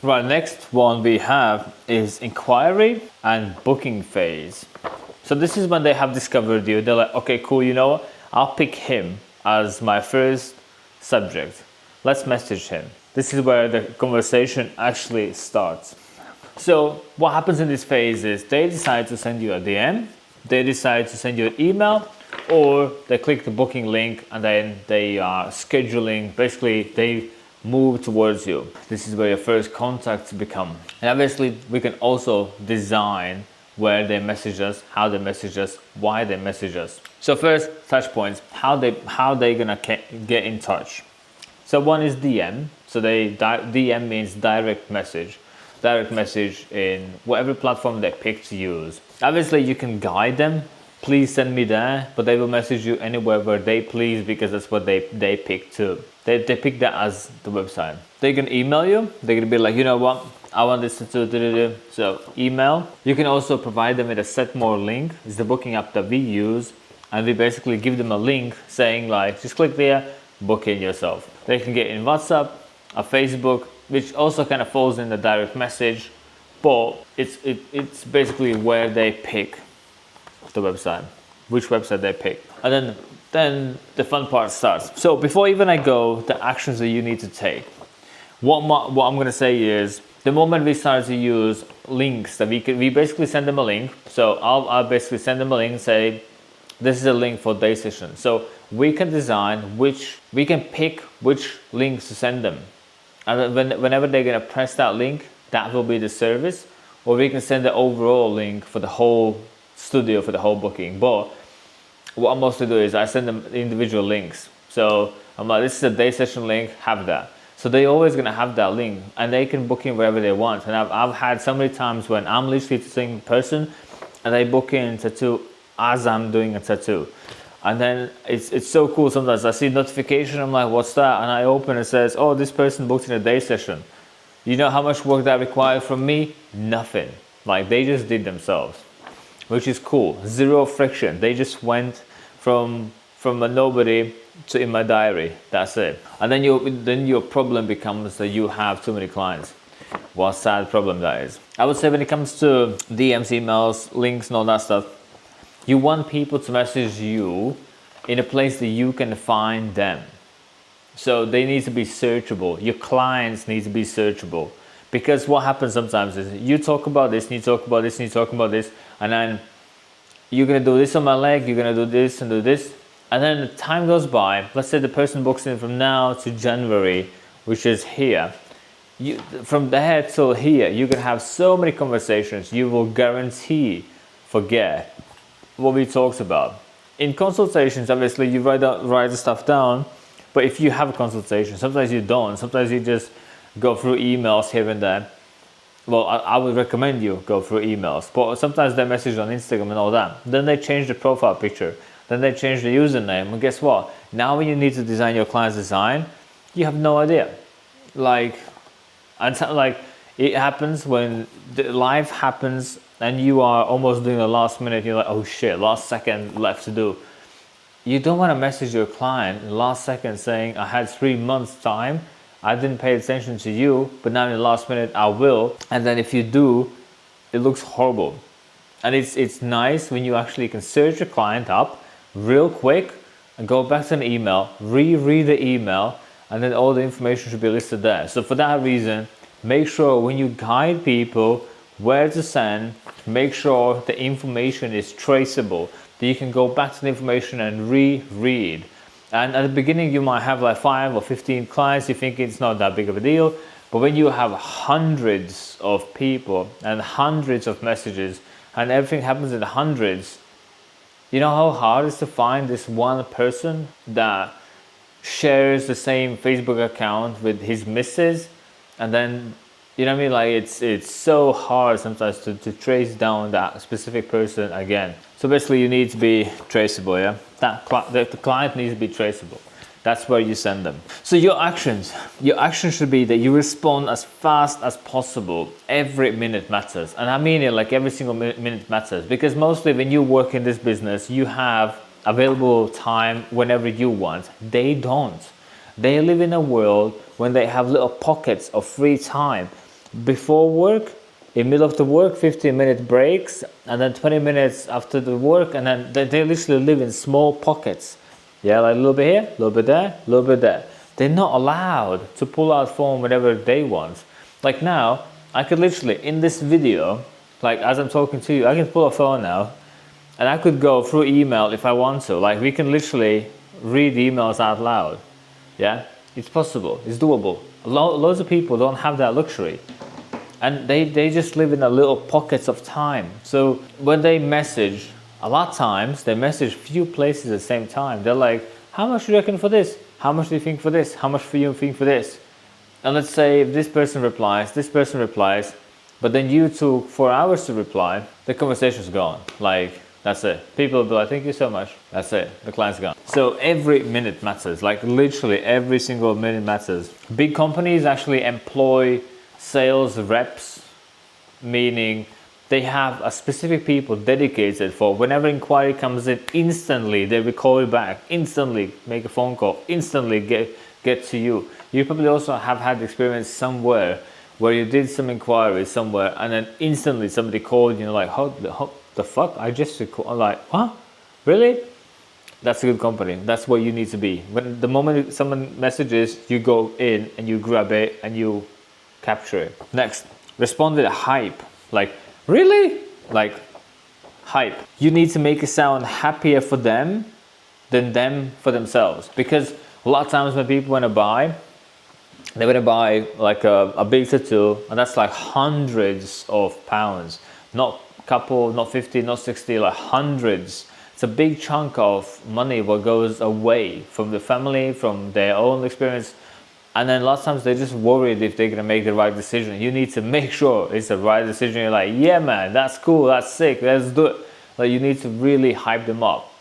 Right, next one we have is inquiry and booking phase. So this is when they have discovered you. They're like, okay, cool, you know what? I'll pick him as my first subject. Let's message him. This is where the conversation actually starts. So what happens in this phase is they decide to send you a DM, they decide to send you an email, or they click the booking link and then they are scheduling. Basically, they move towards you. This is where your first contacts become. And obviously, we can also design where they message us, how they message us, why they message us. So first, touch points, how they gonna get in touch. So one is DM. So DM means direct message. Direct message in whatever platform they pick to use. Obviously, you can guide them. Please send me there, but they will message you anywhere where they please because that's what they pick too. They pick that as the website. They can email you. They're gonna be like, you know what? I want this to do. So email. You can also provide them with a set more link. It's the booking app that we use, and we basically give them a link saying like, just click there, book in yourself. They can get in WhatsApp, a Facebook, which also kind of falls in the direct message, but it's basically where they pick the website, which website they pick. And then the fun part starts. So before even I go, the actions that you need to take. What I'm gonna say is, the moment we start to use links, that we basically send them a link. So I'll basically send them a link and say, this is a link for day session. So we can design we can pick which links to send them. And whenever they're gonna press that link, that will be the service. Or we can send the overall link for the whole studio, for the whole booking. But what I mostly do is I send them individual links. So I'm like, this is a day session link, have that. So they're always gonna have that link and they can book in wherever they want. And I've had so many times when I'm literally seeing a person and they book in tattoo as I'm doing a tattoo. And then it's so cool. Sometimes I see notification, I'm like, what's that? And I open, it says, oh, this person booked in a day session. You know how much work that required from me? Nothing. Like they just did themselves, which is cool. Zero friction. They just went from a nobody to in my diary. That's it. And then your problem becomes that you have too many clients. What a sad problem that is. I would say when it comes to DMs, emails, links, and all that stuff, you want people to message you in a place that you can find them. So they need to be searchable. Your clients need to be searchable. Because what happens sometimes is you talk about this, and you talk about this, and you talk about this, and then you're gonna do this on my leg, you're gonna do this and do this. And then the time goes by. Let's say the person books in from now to January, which is here. From there till here, you can have so many conversations. You will guarantee forget what we talked about. In consultations, obviously, you write the stuff down. But if you have a consultation, sometimes you don't. Sometimes you just go through emails here and there. Well, I would recommend you go through emails. But sometimes they message on Instagram and all that. Then they change the profile picture. Then they change the username. And guess what? Now when you need to design your client's design, you have no idea. Like it happens when life happens and you are almost doing the last minute. You're like, oh shit, last second left to do. You don't want to message your client in the last second saying, I had 3 months time, I didn't pay attention to you, but now in the last minute I will. And then if you do, it looks horrible. And it's nice when you actually can search your client up real quick and go back to an email, reread the email, and then all the information should be listed there. So for that reason, make sure when you guide people where to send, make sure the information is traceable. You can go back to the information and reread. And at the beginning, you might have like 5 or 15 clients. You think it's not that big of a deal. But when you have hundreds of people and hundreds of messages and everything happens in the hundreds, you know how hard it is to find this one person that shares the same Facebook account with his missus, and then you know what I mean? Like it's so hard sometimes to trace down that specific person again. So basically you need to be traceable, yeah? The client needs to be traceable. That's where you send them. So your actions should be that you respond as fast as possible. Every minute matters. And I mean it like every single minute matters. Because mostly when you work in this business, you have available time whenever you want. They don't. They live in a world when they have little pockets of free time. before work, in middle of the work, 15-minute breaks, and then 20 minutes after the work, and then they literally live in small pockets. Yeah, like a little bit here, a little bit there, a little bit there. They're not allowed to pull out phone whenever they want. Like now, I could literally, in this video, like as I'm talking to you, I can pull a phone now, and I could go through email if I want to. Like we can literally read emails out loud. Yeah, it's possible, it's doable. Loads of people don't have that luxury. And they just live in a little pockets of time. So when they message, a lot of times they message few places at the same time. They're like, how much do you reckon for this? How much do you think for this? How much for you think for this? And let's say if this person replies, but then you took 4 hours to reply, the conversation's gone. Like, that's it. People will be like, thank you so much. That's it. The client's gone. So every minute matters. Like literally every single minute matters. Big companies actually employ sales reps, meaning they have a specific people dedicated for whenever inquiry comes in, instantly they will call you back, instantly make a phone call, instantly get to you. You probably also have had experience somewhere where you did some inquiry somewhere and then instantly somebody called you, like, how the fuck? I just called. Like, what? Really? That's a good company. That's what you need to be. When the moment someone messages, you go in and you grab it and you capture it. Next, respond with a hype. Like, really? Like, hype. You need to make it sound happier for them than them for themselves. Because a lot of times when people want to buy, they want to buy like a big tattoo, and that's like hundreds of pounds. Not a couple, not 50, not 60, like hundreds. It's a big chunk of money what goes away from the family, from their own experience. And then a lot of times they're just worried if they're going to make the right decision. You need to make sure it's the right decision. You're like, yeah, man, that's cool, that's sick, let's do it. Like, you need to really hype them up.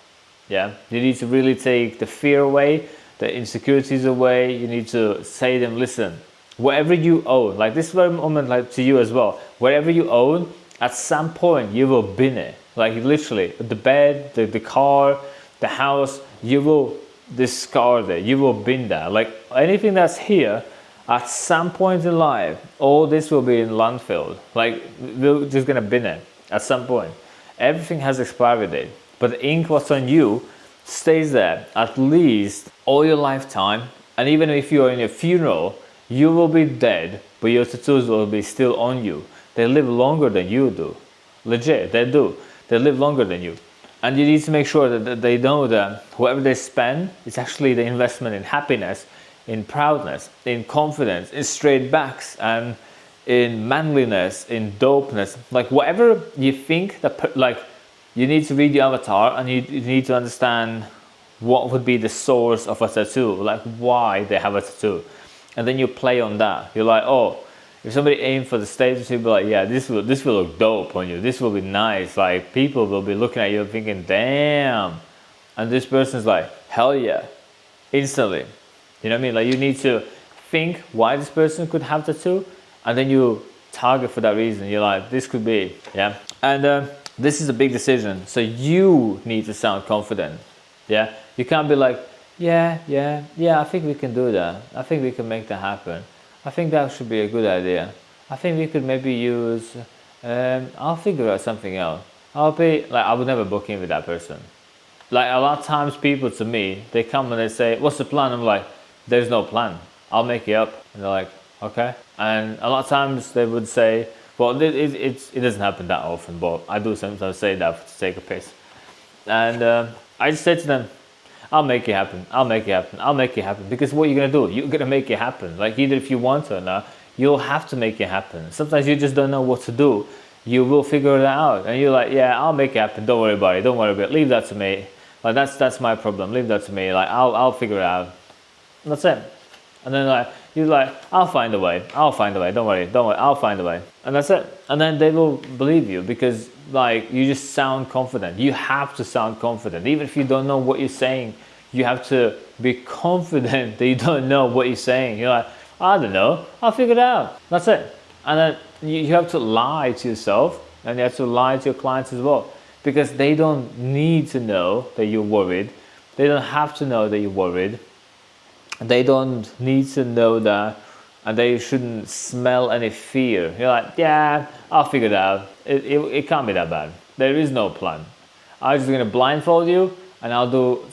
Yeah, you need to really take the fear away, the insecurities away. You need to say to them, listen, whatever you own, like this very moment, like to you as well, whatever you own, at some point you will bin it. Like literally, the bed, the car, the house, you will discard it, you will bin that. Like anything that's here, at some point in life, all this will be in landfill. Like we're just gonna bin it at some point. Everything has expiry date, but the ink what's on you stays there at least all your lifetime. And even if you're in a funeral, you will be dead, but your tattoos will be still on you. They live longer than you do. Legit, they do. They live longer than you. And you need to make sure that they know that whatever they spend is actually the investment in happiness, in proudness, in confidence, in straight backs, and in manliness, in dopeness. Like whatever you think that, like, you need to read the avatar and you need to understand what would be the source of a tattoo, like why they have a tattoo. And then you play on that. You're like, oh, if somebody aimed for the status, you'll be like, yeah, this will look dope on you. This will be nice. Like people will be looking at you thinking, damn. And this person's like, hell yeah, instantly. You know what I mean? Like you need to think why this person could have tattoo, and then you target for that reason. You're like, this could be, yeah. And this is a big decision, so you need to sound confident. Yeah, you can't be like, yeah, I think we can do that. I think we can make that happen. I think that should be a good idea. I think we could maybe use, I'll figure out something else. I'll be, like, I would never book in with that person. Like, a lot of times people to me, they come and they say, what's the plan? I'm like, there's no plan. I'll make it up. And they're like, okay. And a lot of times they would say, well, it doesn't happen that often, but I do sometimes say that to take a piss. And I just said to them, I'll make it happen. I'll make it happen. I'll make it happen. Because what you're going to do, you're going to make it happen. Like either if you want to or not, you'll have to make it happen. Sometimes you just don't know what to do. You will figure it out. And you're like, yeah, I'll make it happen. Don't worry about it. Don't worry about it. Leave that to me. Like that's my problem. Leave that to me. Like I'll figure it out. And that's it. And then like you're like, I'll find a way. I'll find a way. Don't worry. I'll find a way. And that's it. And then they will believe you because like you just sound confident. You have to sound confident. Even if you don't know what you're saying, you have to be confident that you don't know what you're saying. You're like, I don't know. I'll figure it out. That's it. And then you have to lie to yourself and you have to lie to your clients as well because they don't need to know that you're worried. They don't have to know that you're worried. They don't need to know that and they shouldn't smell any fear. You're like, yeah, I'll figure it out. It can't be that bad. There is no plan. I'm just gonna blindfold you, and I'll do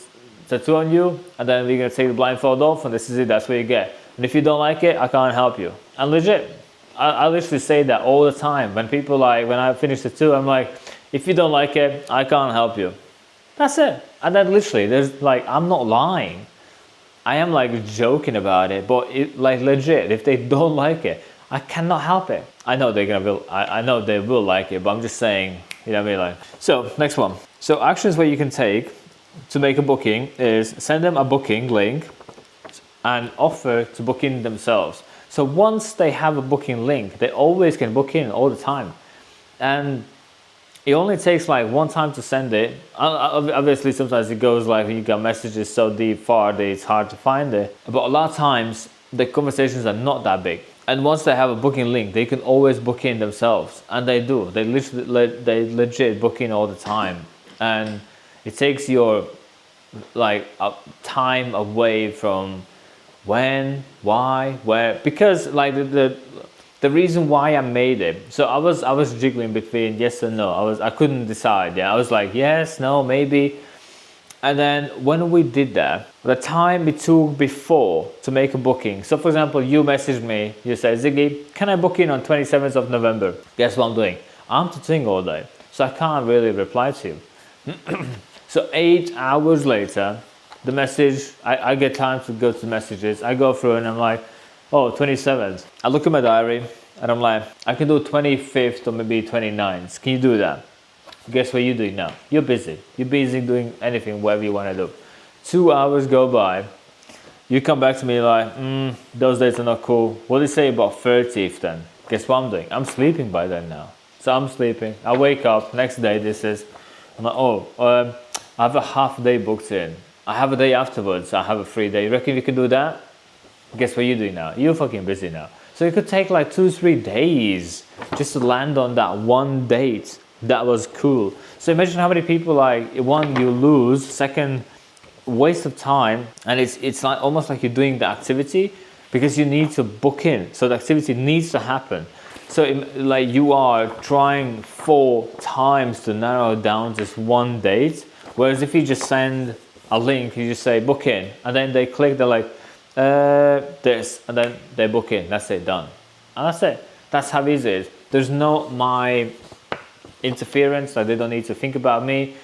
tattoo on you, and then we're gonna take the blindfold off, and this is it. That's what you get. And if you don't like it, I can't help you. And legit, I literally say that all the time. When people when I finish the tattoo, I'm like, if you don't like it, I can't help you. That's it. And then literally, I'm not lying. I am joking about it, but legit, if they don't like it, I cannot help it. I know I know they will like it, but I'm just saying, you know what I mean? So next one. So actions where you can take to make a booking is send them a booking link and offer to book in themselves. So once they have a booking link, they always can book in all the time. And it only takes one time to send it. Obviously, sometimes it goes when you got messages so deep far that it's hard to find it. But a lot of times, the conversations are not that big. And once they have a booking link, they can always book in themselves. And they do. They legit book in all the time. And it takes your time away from when, why, where. Because the reason why I made it, so I was jiggling between yes and no. I couldn't decide. Yeah, I was like yes, no, maybe. And then when we did that, the time it took before to make a booking. So for example, you messaged me, you said, Ziggy, can I book in on 27th of November? Guess what I'm doing? I'm tattooing all day, so I can't really reply to you. So 8 hours later, the message, I get time to go to messages. I go through and I'm like, oh, 27th. I look at my diary and I'm like, I can do 25th or maybe 29th. Can you do that? Guess what you're doing now? You're busy. You're busy doing anything, whatever you want to do. 2 hours go by. You come back to me those dates are not cool. What do you say about 30th then? Guess what I'm doing? I'm sleeping by then now. So I'm sleeping. I wake up, next day I'm like, I have a half day booked in. I have a day afterwards. I have a free day. You reckon you can do that? Guess what you're doing now? You're fucking busy now. So it could take 2-3 days just to land on that one date. That was cool. So imagine how many people one, you lose, second, waste of time, and it's almost like you're doing the activity because you need to book in. So the activity needs to happen. So you are trying 4 times to narrow down just one date. Whereas if you just send a link, you just say book in, and then they click, they're like, this, and then they book in. That's it, done. And that's it. That's how easy it is. There's no my interference. They don't need to think about me.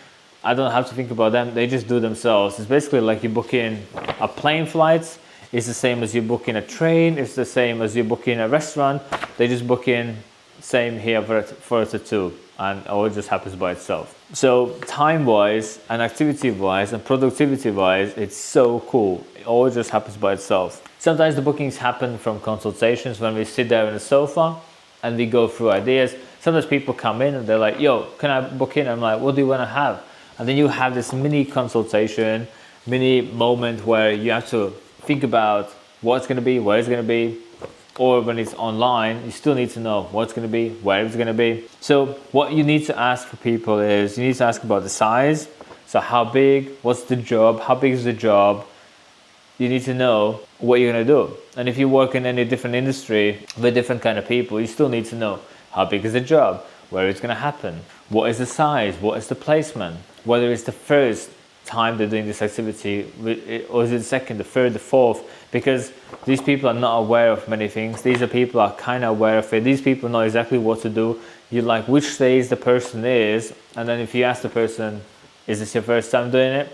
I don't have to think about them. They just do themselves. It's basically like you book in a plane flight. It's the same as you book in a train. It's the same as you book in a restaurant. They just book in. Same here for a tattoo, and all just happens by itself. So time-wise and activity-wise and productivity-wise, it's so cool. It all just happens by itself. Sometimes the bookings happen from consultations when we sit there on the sofa and we go through ideas. Sometimes people come in and they're like, yo, can I book in? I'm like, what do you want to have? And then you have this mini consultation, mini moment where you have to think about what it's going to be, where it's going to be. Or when it's online, you still need to know what it's going to be, where it's going to be. So what you need to ask for people is you need to ask about the size. So how big, what's the job, how big is the job? You need to know what you're going to do. And if you work in any different industry with different kind of people, you still need to know how big is the job, where it's going to happen, what is the size, what is the placement, whether it's the first time they're doing this activity, or is it the second, the third, the fourth, because these people are not aware of many things. These are people are kind of aware of it. These people know exactly what to do. You like which stage the person is, and then if you ask the person, is this your first time doing it?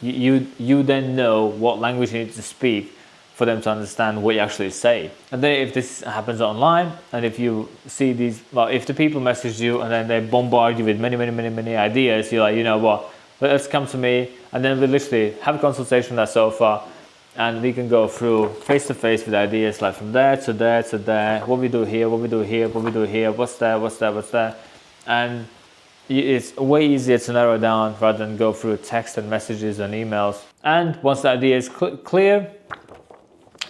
You then know what language you need to speak for them to understand what you actually say. And then if this happens online, and if you see these, if the people message you and then they bombard you with many ideas, you're like, you know what? Let's come to me, and then we literally have a consultation on that sofa, and we can go through face to face with ideas like from there to there to there, what we do here, what we do here, what we do here, what's there. And it's way easier to narrow down rather than go through text and messages and emails. And once the idea is clear,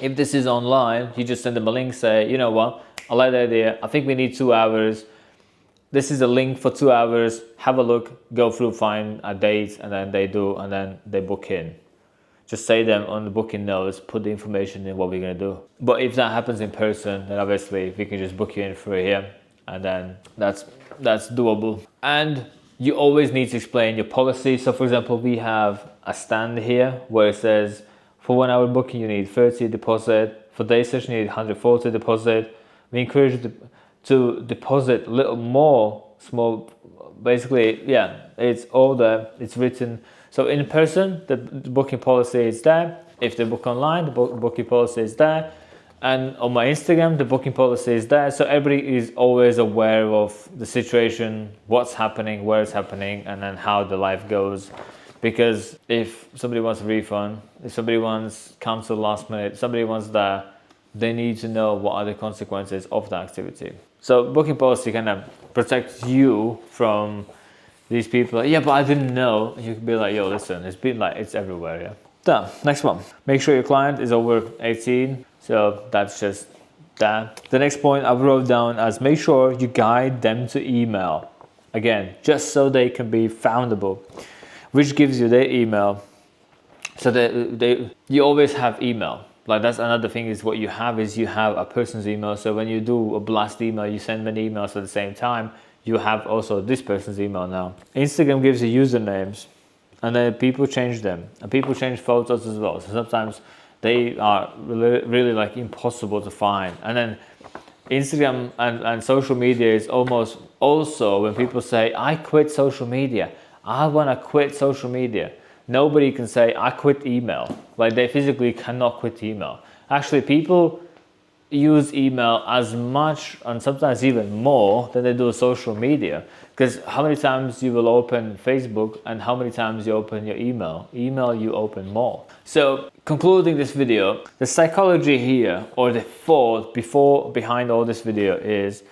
if this is online, you just send them a link, say, you know what, I like the idea, I think we need 2 hours. This is a link for 2 hours. Have a look, go through, find a date, and then they do, and then they book in. just say them on the booking notes, put the information in what we're gonna do. But if that happens in person, then obviously we can just book you in for here, and then that's doable. And you always need to explain your policy. So for example, we have a stand here where it says for 1 hour booking you need 30 deposit, for day session you need 140 deposit. We encourage you to deposit a little more, small, basically, yeah, it's all there, it's written. So in person, the booking policy is there. If they book online, the booking policy is there. And on my Instagram, the booking policy is there. So everybody is always aware of the situation, what's happening, where it's happening, and then how the life goes. Because if somebody wants a refund, if somebody wants cancel last minute, somebody wants that, they need to know what are the consequences of the activity. So booking policy kind of protects you from these people. Like, yeah, but I didn't know. You could be like, yo, listen, it's been like, it's everywhere, yeah. Done. Next one. Make sure your client is over 18. So that's just that. The next point I wrote down as make sure you guide them to email. Again, just so they can be foundable, which gives you their email. So you always have email. Like that's another thing is what you have is you have a person's email. So when you do a blast email, you send many emails at the same time. You have also this person's email now. Instagram gives you usernames, and then people change them, and people change photos as well. So sometimes they are really like impossible to find. And then Instagram and social media is almost also when people say, I quit social media, I want to quit social media. Nobody can say, I quit email. Like they physically cannot quit email. Actually, people use email as much and sometimes even more than they do social media. Because how many times you will open Facebook and how many times you open your email? Email you open more. So concluding this video, the psychology here or the thought behind all this video is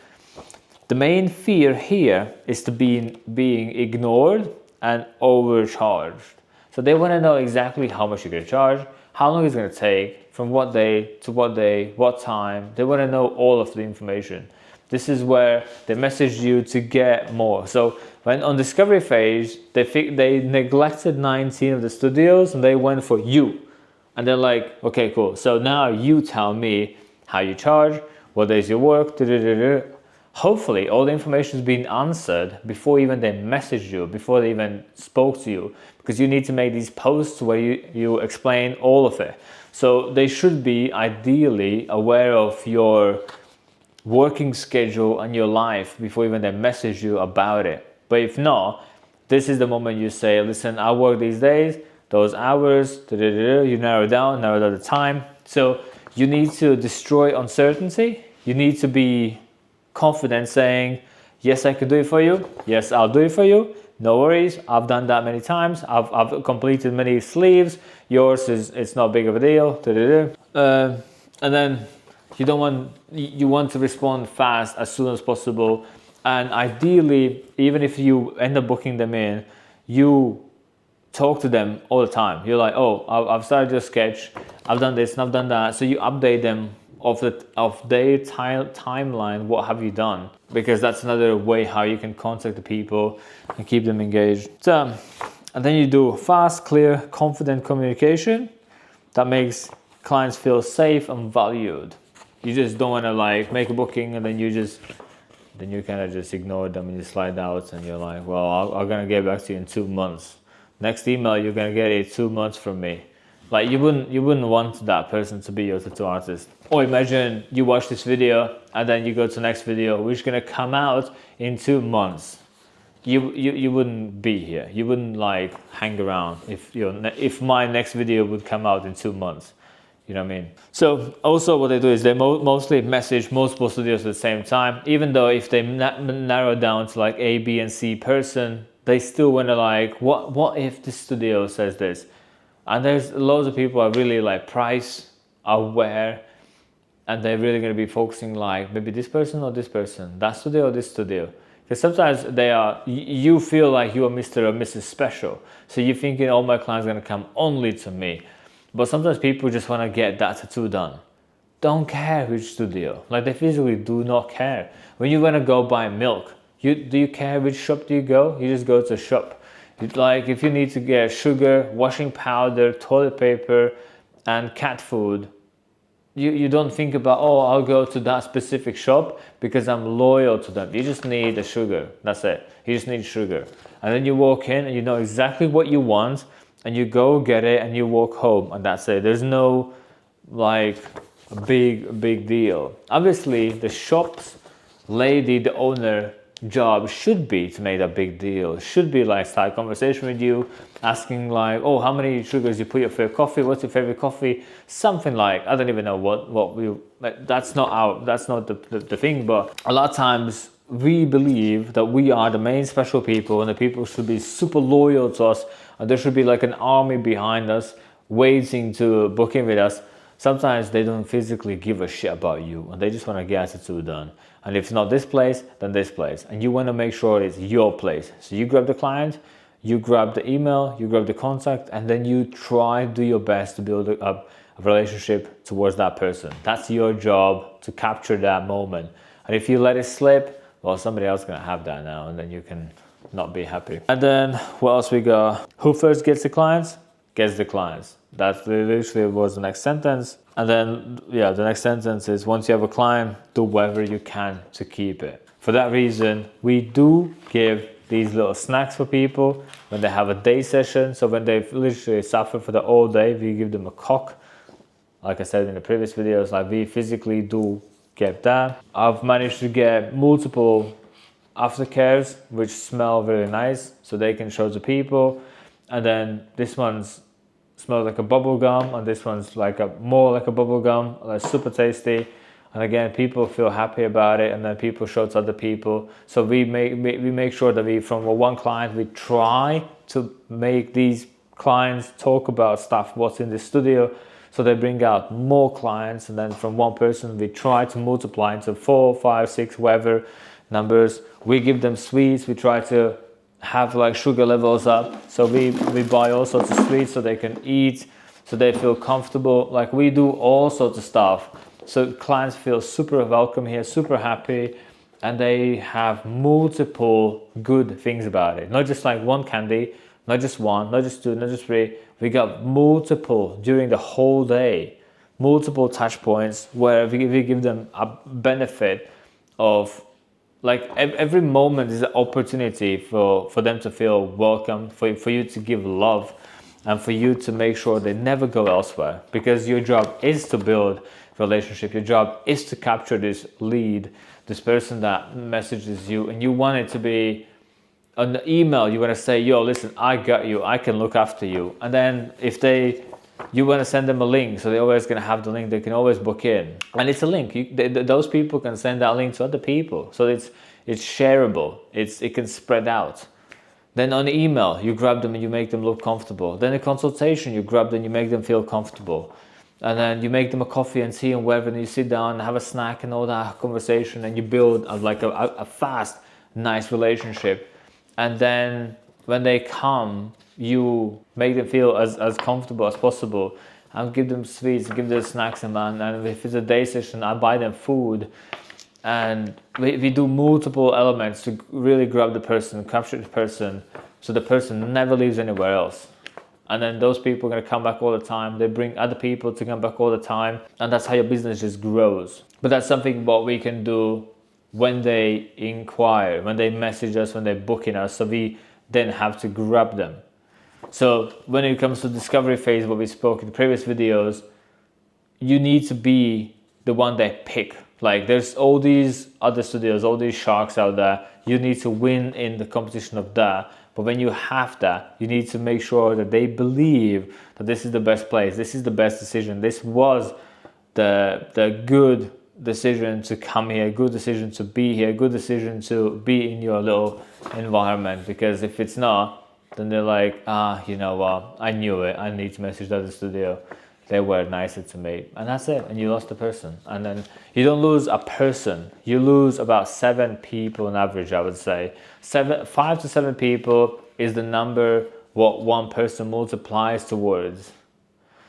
the main fear here is to being ignored and overcharged. So they want to know exactly how much you're going to charge, how long it's going to take, from what day to what day, what time. They want to know all of the information. This is where they message you to get more. So when on discovery phase, they neglected 19 of the studios and they went for you. And they're like, okay, cool. So now you tell me how you charge, what days you work, Hopefully all the information is being answered before even they message you, before they even spoke to you, because you need to make these posts where you explain all of it. So they should be ideally aware of your working schedule and your life before even they message you about it. But if not, this is the moment you say, listen, I work these days, those hours, you narrow down the time. So you need to destroy uncertainty. You need to be confident saying, yes, I can do it for you. Yes, I'll do it for you. No worries. I've done that many times. I've completed many sleeves. Yours it's not big of a deal. And then you want to respond fast as soon as possible. And ideally, even if you end up booking them in, you talk to them all the time. You're like, oh, I've started your sketch. I've done this and I've done that. So you update them of their timeline, what have you done? Because that's another way how you can contact the people and keep them engaged. So, and then you do fast, clear, confident communication that makes clients feel safe and valued. You just don't want to like make a booking and then you kind of just ignore them and you slide out and you're like, well, I'm gonna get back to you in 2 months. Next email you're gonna get it 2 months from me. Like you wouldn't want that person to be your tattoo artist. Or imagine you watch this video and then you go to the next video which is gonna come out in 2 months. You wouldn't be here. You wouldn't like hang around if my next video would come out in 2 months. You know what I mean? So also what they do is they mostly message multiple studios at the same time. Even though if they narrow down to like A, B, and C person, they still want to like, what if this studio says this? And there's loads of people are really like price aware and they're really going to be focusing like maybe this person or this person, that studio or this studio. Because sometimes you feel like you are Mr. or Mrs. Special. So you're thinking, oh, my client's going to come only to me. But sometimes people just want to get that tattoo done. Don't care which studio. Like they physically do not care. When you want to go buy milk, do you care which shop do you go? You just go to a shop. Like if you need to get sugar, washing powder, toilet paper, and cat food, you don't think about, oh, I'll go to that specific shop because I'm loyal to them. You just need the sugar. That's it. You just need sugar. And then you walk in and you know exactly what you want and you go get it and you walk home and that's it. There's no like a big deal. Obviously, the shop's lady, the owner, job should be to make a big deal. Should be like start a conversation with you, asking like, oh, how many sugars you put in your favorite coffee? What's your favorite coffee? Something like, I don't even know what we like. That's not the thing. But a lot of times we believe that we are the main special people, and the people should be super loyal to us, and there should be like an army behind us waiting to book in with us. Sometimes they don't physically give a shit about you and they just want to get attitude done. And if it's not this place, then this place. And you want to make sure it's your place. So you grab the client, you grab the email, you grab the contact, and then you try to do your best to build up a relationship towards that person. That's your job, to capture that moment. And if you let it slip, well, somebody else is going to have that now, and then you can not be happy. And then what else we got? Who first gets the clients? Gets the clients. That literally was the next sentence. And then, yeah, the next sentence is, once you have a client, do whatever you can to keep it. For that reason, we do give these little snacks for people when they have a day session. So when they've literally suffered for the whole day, we give them a cock. Like I said in the previous videos, like we physically do get that. I've managed to get multiple aftercares, which smell really nice, so they can show to people. And then this one's smells like a bubble gum, and this one's like more like a bubble gum, like super tasty. And again, people feel happy about it, and then people show to other people. So we make sure that we, from one client, we try to make these clients talk about stuff what's in the studio, so they bring out more clients. And then from one person, we try to multiply into 4, 5, 6, whatever numbers. We give them sweets. We try to have like sugar levels up, so we buy all sorts of sweets so they can eat, so they feel comfortable. Like we do all sorts of stuff, so clients feel super welcome here, super happy, and they have multiple good things about it. Not just like one candy, not just one, not just two, not just three. We got multiple during the whole day, multiple touch points where we give them a benefit of, like every moment is an opportunity for them to feel welcome, for you to give love, and for you to make sure they never go elsewhere. Because your job is to build relationship. Your job is to capture this lead, this person that messages you, and you want it to be on the email. You want to say, yo, listen, I got you. I can look after you. And then if you want to send them a link, so they're always going to have the link. They can always book in, and it's a link. Those people can send that link to other people, so it's shareable. It can spread out. Then on the email, you grab them and you make them look comfortable. Then a consultation, you grab them and you make them feel comfortable. And then you make them a coffee and tea and whatever, and you sit down and have a snack and all that conversation, and you build a fast, nice relationship. And then when they come, you make them feel as comfortable as possible, and give them sweets, give them snacks, and if it's a day session, I buy them food. And we do multiple elements to really grab the person, capture the person, so the person never leaves anywhere else. And then those people are going to come back all the time. They bring other people to come back all the time, and that's how your business just grows. But that's something what we can do when they inquire, when they message us, when they book in us, so we then have to grab them. So when it comes to discovery phase, what we spoke in the previous videos, you need to be the one they pick. Like there's all these other studios, all these sharks out there. You need to win in the competition of that. But when you have that, you need to make sure that they believe that this is the best place, this is the best decision, this was the good decision to come here, good decision to be here, good decision to be in your little environment. Because if it's not, then they're like, you know what, I knew it, I need to message the other studio. They were nicer to me, and that's it, and you lost the person. And then you don't lose a person, you lose about 7 people on average, I would say. 5 to 7 people is the number what one person multiplies towards.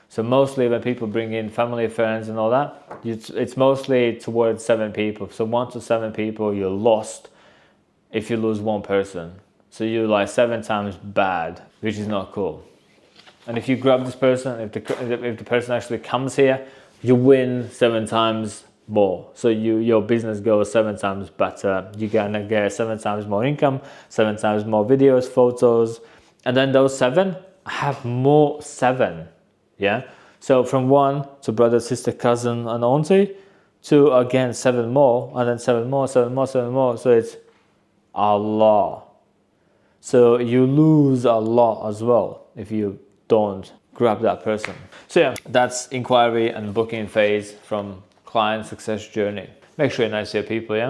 So mostly when people bring in family, friends and all that, it's mostly towards 7 people. So 1 to 7 people you're lost if you lose one person. So you're like 7 times bad, which is not cool. And if you grab this person, if the person actually comes here, you win 7 times more. So your business goes 7 times better. You're gonna get 7 times more income, 7 times more videos, photos, and then those 7 have more 7. Yeah. So from 1 to brother, sister, cousin, and auntie, to again 7 more, and then 7 more, 7 more, 7 more. So it's a lot. So you lose a lot as well if you don't grab that person. So yeah, that's inquiry and booking phase from client success journey. Make sure you're nice to your people, yeah?